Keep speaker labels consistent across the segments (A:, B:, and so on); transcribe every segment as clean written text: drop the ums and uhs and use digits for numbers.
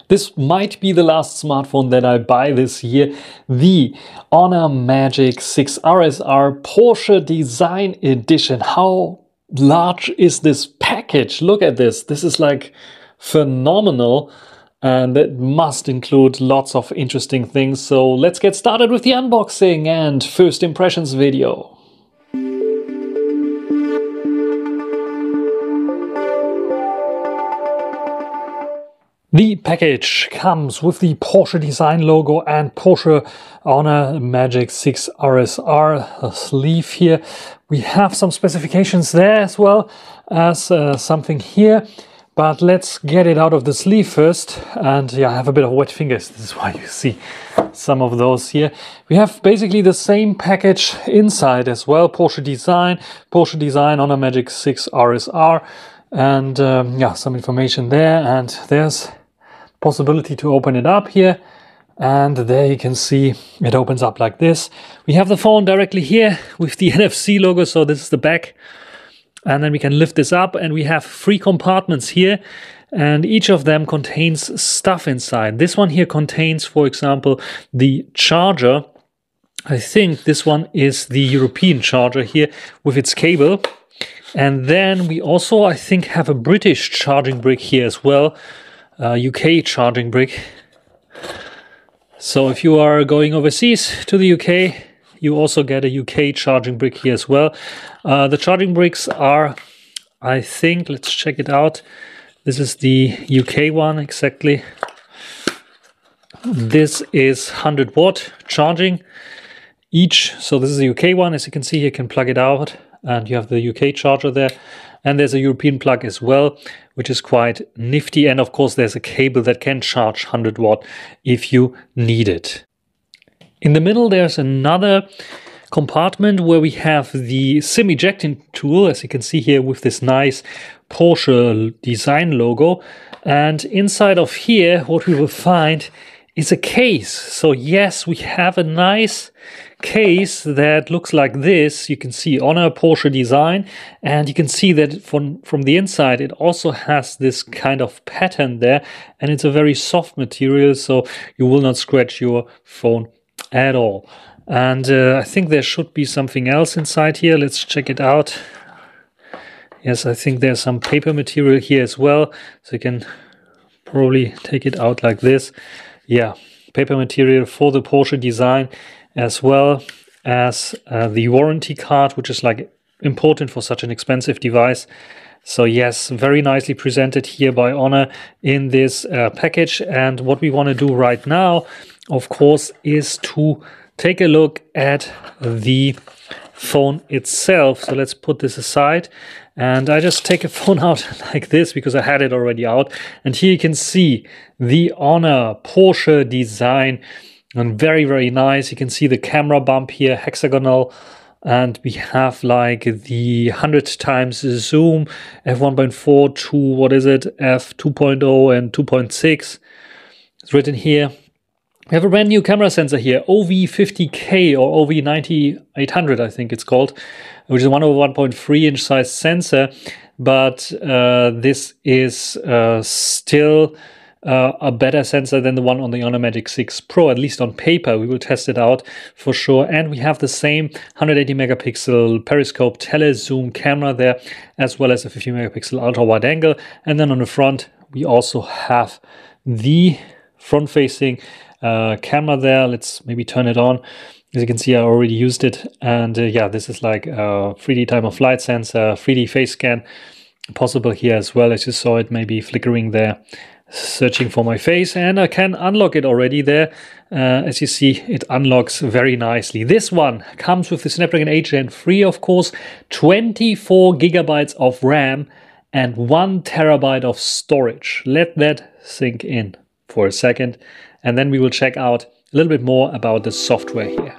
A: This might be the last smartphone that I buy this year, the Honor Magic 6 RSR Porsche Design Edition. How large is this package? Look at this. This is like phenomenal, and it must include lots of interesting things. So let's get started with the unboxing and first impressions video. The package comes with the Porsche Design logo and Porsche Honor Magic 6 RSR sleeve here. We have some specifications there as well as something here, but let's get it out of the sleeve first. And yeah, I have a bit of wet fingers. This is why you see some of those here. We have basically the same package inside as well. Porsche Design Honor Magic 6 RSR, and yeah, some information there. And there's possibility to open it up here, and there you can see it opens up like this. We have the phone directly here with the NFC logo, so this is the back, and then we can lift this up, and we have 3 compartments here, and each of them contains stuff inside. This one here contains, for example, the charger. I think this one is the European charger here with its cable, and then we also, I think, have a British charging brick here as well. UK charging brick. So if you are going overseas to the UK, you also get a UK charging brick here as well. The charging bricks are, I think, let's check it out. This is the UK one exactly. This is 100 watt charging each. So this is the UK one. As you can see, you can plug it out and you have the UK charger there. And there's a European plug as well, which is quite nifty. And of course, there's a cable that can charge 100 watt if you need it. In the middle, there's another compartment where we have the SIM ejecting tool, as you can see here with this nice Porsche Design logo. And inside of here, what we will find is a case. So yes, we have a nice case that looks like this. You can see Honor Porsche Design, and you can see that from the inside it also has this kind of pattern there, and it's a very soft material, so you will not scratch your phone at all. And I think there should be something else inside here. Let's check it out. Yes, I think there's some paper material here as well, so you can probably take it out like this. Yeah, paper material for the Porsche Design, as well as the warranty card, which is like important for such an expensive device. So yes, very nicely presented here by Honor in this package. And what we want to do right now, of course, is to take a look at the phone itself. So let's put this aside, and I just take a phone out like this because I had it already out. And here you can see the Honor Porsche Design, and very, very nice. You can see the camera bump here, hexagonal, and we have like the 100 times zoom, f1.4 to, what is it, f2.0 and 2.6. It's written here. We have a brand new camera sensor here, OV50K or OV9800, I think it's called, which is a 1/1.3 inch size sensor. But this is still a better sensor than the one on the Honor Magic 6 Pro, at least on paper. We will test it out for sure. And we have the same 180 megapixel periscope telezoom camera there, as well as a 50 megapixel ultra wide angle. And then on the front, we also have the front facing camera there. Let's maybe turn it on. As you can see, I already used it. And yeah, this is like a 3D time of flight sensor, 3D face scan possible here as well. As you saw it maybe flickering there, searching for my face, and I can unlock it already there. As you see, it unlocks very nicely. This one comes with the Snapdragon 8 Gen 3, of course, 24 gigabytes of RAM and 1 terabyte of storage. Let that sink in for a second, and then we will check out a little bit more about the software here.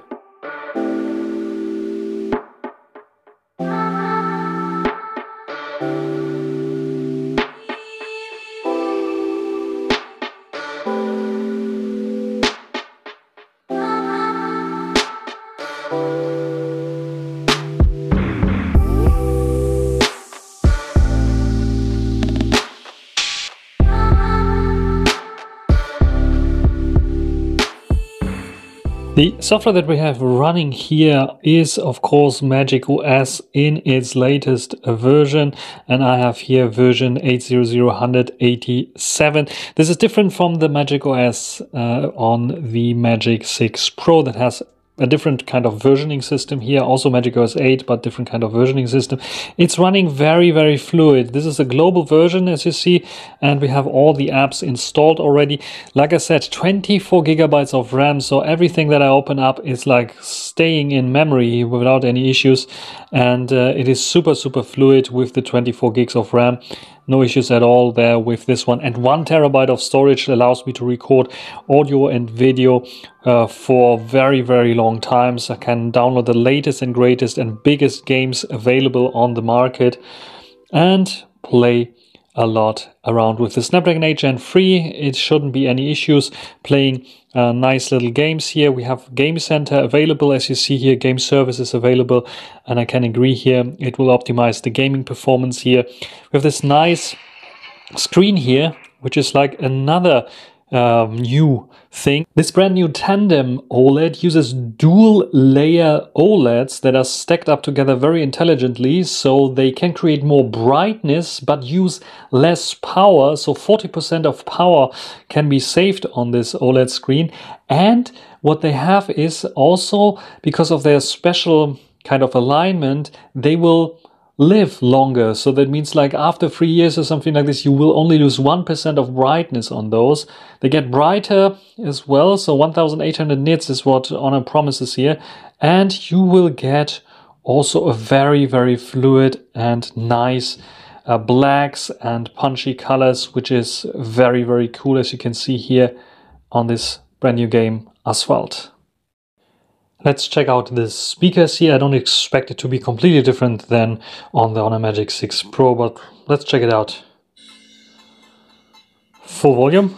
A: The software that we have running here is of course Magic OS in its latest version, and I have here version 8.0.187. This is different from the Magic OS on the Magic 6 Pro that has a different kind of versioning system here, also Magic OS 8, but different kind of versioning system. It's running very, very fluid. This is a global version, as you see, and we have all the apps installed already. Like I said, 24 gigabytes of RAM, so everything that I open up is like staying in memory without any issues, and it is super, super fluid with the 24 gigs of RAM. No issues at all there with this one. And 1 terabyte of storage allows me to record audio and video for very, very long times. I can download the latest and greatest and biggest games available on the market and play a lot around with the Snapdragon 8 Gen 3. It shouldn't be any issues playing nice little games here. We have Game Center available, as you see here, game services available, and I can agree here, it will optimize the gaming performance here. We have this nice screen here, which is like another new thing. This brand new tandem OLED uses dual layer OLEDs that are stacked up together very intelligently, so they can create more brightness but use less power. So 40% of power can be saved on this OLED screen. And what they have is also, because of their special kind of alignment, they will live longer. So that means like after 3 years or something like this, you will only lose 1% of brightness on those. They get brighter as well. So 1800 nits is what Honor promises here. And you will get also a very, very fluid and nice blacks and punchy colors, which is very, very cool, as you can see here on this brand new game Asphalt. Let's check out the speakers here. I don't expect it to be completely different than on the Honor Magic 6 Pro, but let's check it out. Full volume.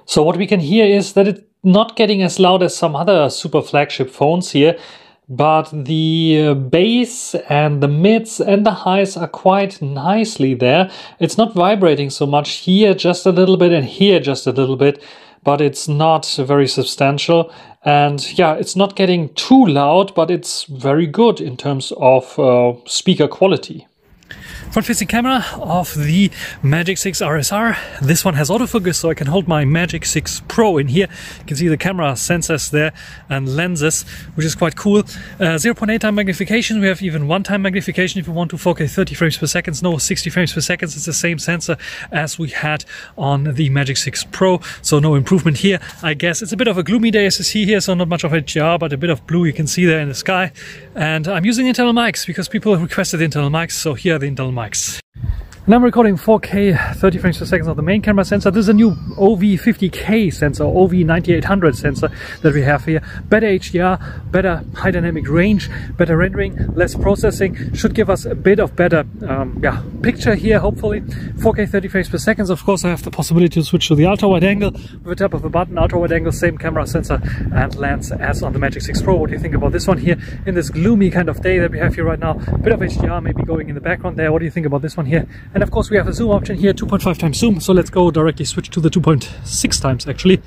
A: So what we can hear is that it's not getting as loud as some other super flagship phones here, but the bass and the mids and the highs are quite nicely there. It's not vibrating so much here, just a little bit, and here just a little bit, but it's not very substantial. And yeah, it's not getting too loud, but it's very good in terms of speaker quality. Front-facing camera of the Magic 6 RSR. This one has autofocus, so I can hold my Magic 6 Pro in here. You can see the camera sensors there and lenses, which is quite cool. 0.8 time magnification. We have even 1 time magnification if you want to 4K 30 frames per second. No, 60 frames per second. It's the same sensor as we had on the Magic 6 Pro, so no improvement here. I guess it's a bit of a gloomy day, as you see here, so not much of HDR, but a bit of blue you can see there in the sky. And I'm using internal mics because people requested internal mics, so here are the internal mics. And I'm recording 4K 30 frames per second on the main camera sensor. This is a new OV50K sensor, OV9800 sensor that we have here. Better HDR, better high dynamic range, better rendering, less processing. Should give us a bit of better picture here, hopefully. 4K 30 frames per second. Of course, I have the possibility to switch to the ultra wide angle with a tap of a button. Ultra wide angle, same camera sensor and lens as on the Magic 6 Pro. What do you think about this one here in this gloomy kind of day that we have here right now? A bit of HDR maybe going in the background there. What do you think about this one here? And of course we have a zoom option here, 2.5 times zoom. So let's go directly switch to the 2.6 times actually.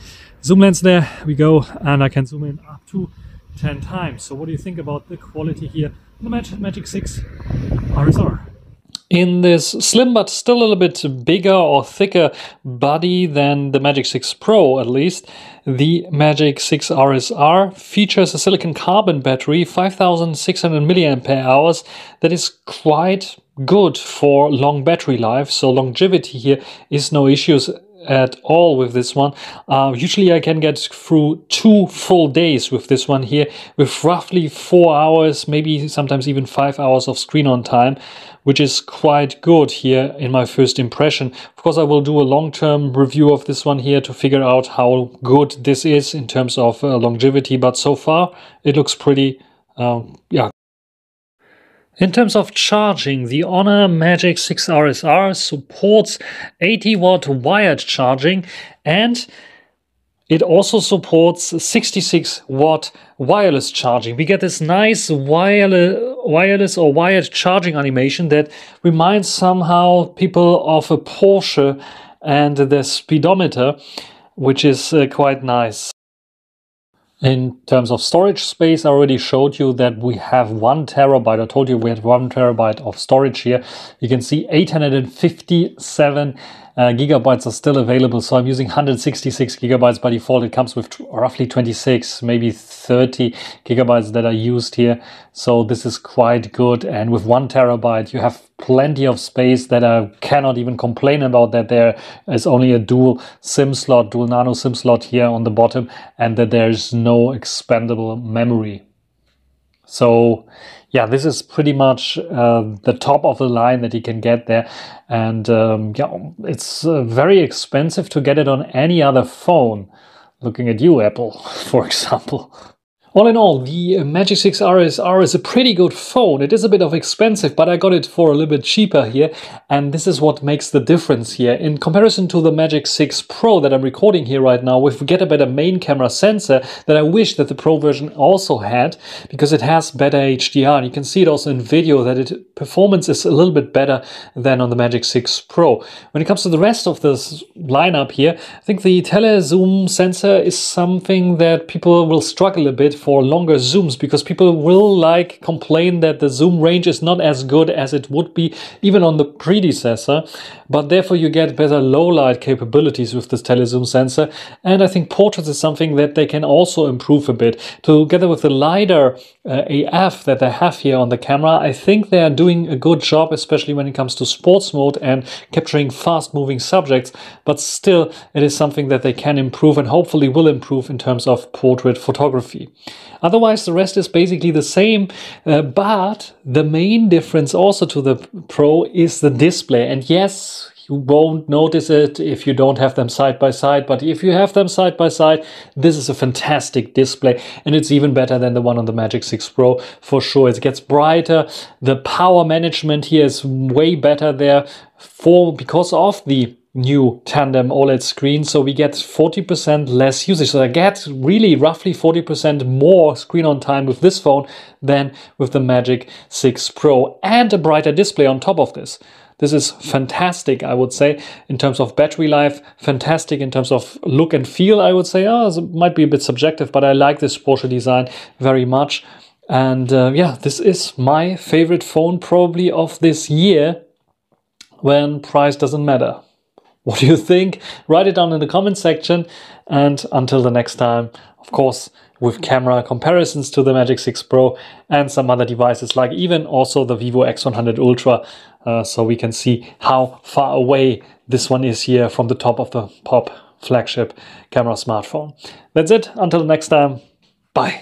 A: Zoom lens, there we go, and I can zoom in up to 10 times. So what do you think about the quality here on the Magic 6 RSR? In this slim but still a little bit bigger or thicker body than the Magic 6 Pro, at least, the Magic 6 RSR features a silicon carbon battery, 5600 milliampere hours. That is quite good for long battery life, so longevity here is no issues at all with this one. Usually I can get through 2 full days with this one here, with roughly 4 hours, maybe sometimes even 5 hours of screen on time, which is quite good here in my first impression. Of course, I will do a long-term review of this one here to figure out how good this is in terms of longevity, but so far it looks pretty, In terms of charging, the Honor Magic 6 RSR supports 80 watt wired charging, and it also supports 66 watt wireless charging. We get this nice wireless or wired charging animation that reminds somehow people of a Porsche and the speedometer, which is quite nice. In terms of storage space, I already showed you that we have 1 terabyte. I told you we had 1 terabyte of storage here. You can see 857 gigabytes are still available. So I'm using 166 gigabytes by default. It comes with roughly 26, maybe 30 gigabytes that are used here. So this is quite good. And with 1 terabyte, you have plenty of space that I cannot even complain about, that there is only a dual SIM slot, dual nano SIM slot here on the bottom, and that there's no expandable memory. So yeah, this is pretty much the top of the line that you can get there. And yeah, it's very expensive to get it on any other phone. Looking at you, Apple, for example. All in all, the Magic 6 RSR is a pretty good phone. It is a bit of expensive, but I got it for a little bit cheaper here. And this is what makes the difference here. In comparison to the Magic 6 Pro that I'm recording here right now, we get a better main camera sensor that I wish that the Pro version also had, because it has better HDR. And you can see it also in video that performance is a little bit better than on the Magic 6 Pro. When it comes to the rest of this lineup here, I think the telezoom sensor is something that people will struggle a bit for longer zooms, because people will complain that the zoom range is not as good as it would be even on the predecessor, but therefore you get better low light capabilities with this telezoom sensor. And I think portraits is something that they can also improve a bit. Together with the LiDAR AF that they have here on the camera, I think they are doing a good job, especially when it comes to sports mode and capturing fast moving subjects, but still it is something that they can improve and hopefully will improve in terms of portrait photography. Otherwise, the rest is basically the same, but the main difference also to the Pro is the display. And yes, you won't notice it if you don't have them side by side, but if you have them side by side, this is a fantastic display, and it's even better than the one on the Magic 6 Pro for sure. It gets brighter. The power management here is way better there because of the new tandem OLED screen, so we get 40% less usage. So I get really roughly 40% more screen on time with this phone than with the Magic 6 Pro, and a brighter display on top of this. This is fantastic, I would say, in terms of battery life, fantastic in terms of look and feel, I would say. It might be a bit subjective, but I like this Porsche design very much. And yeah, this is my favorite phone probably of this year, when price doesn't matter. What do you think? Write it down in the comment section. And until the next time, of course, with camera comparisons to the Magic 6 Pro and some other devices, like even also the Vivo X100 Ultra, so we can see how far away this one is here from the top of the pop flagship camera smartphone. That's it. Until the next time. Bye.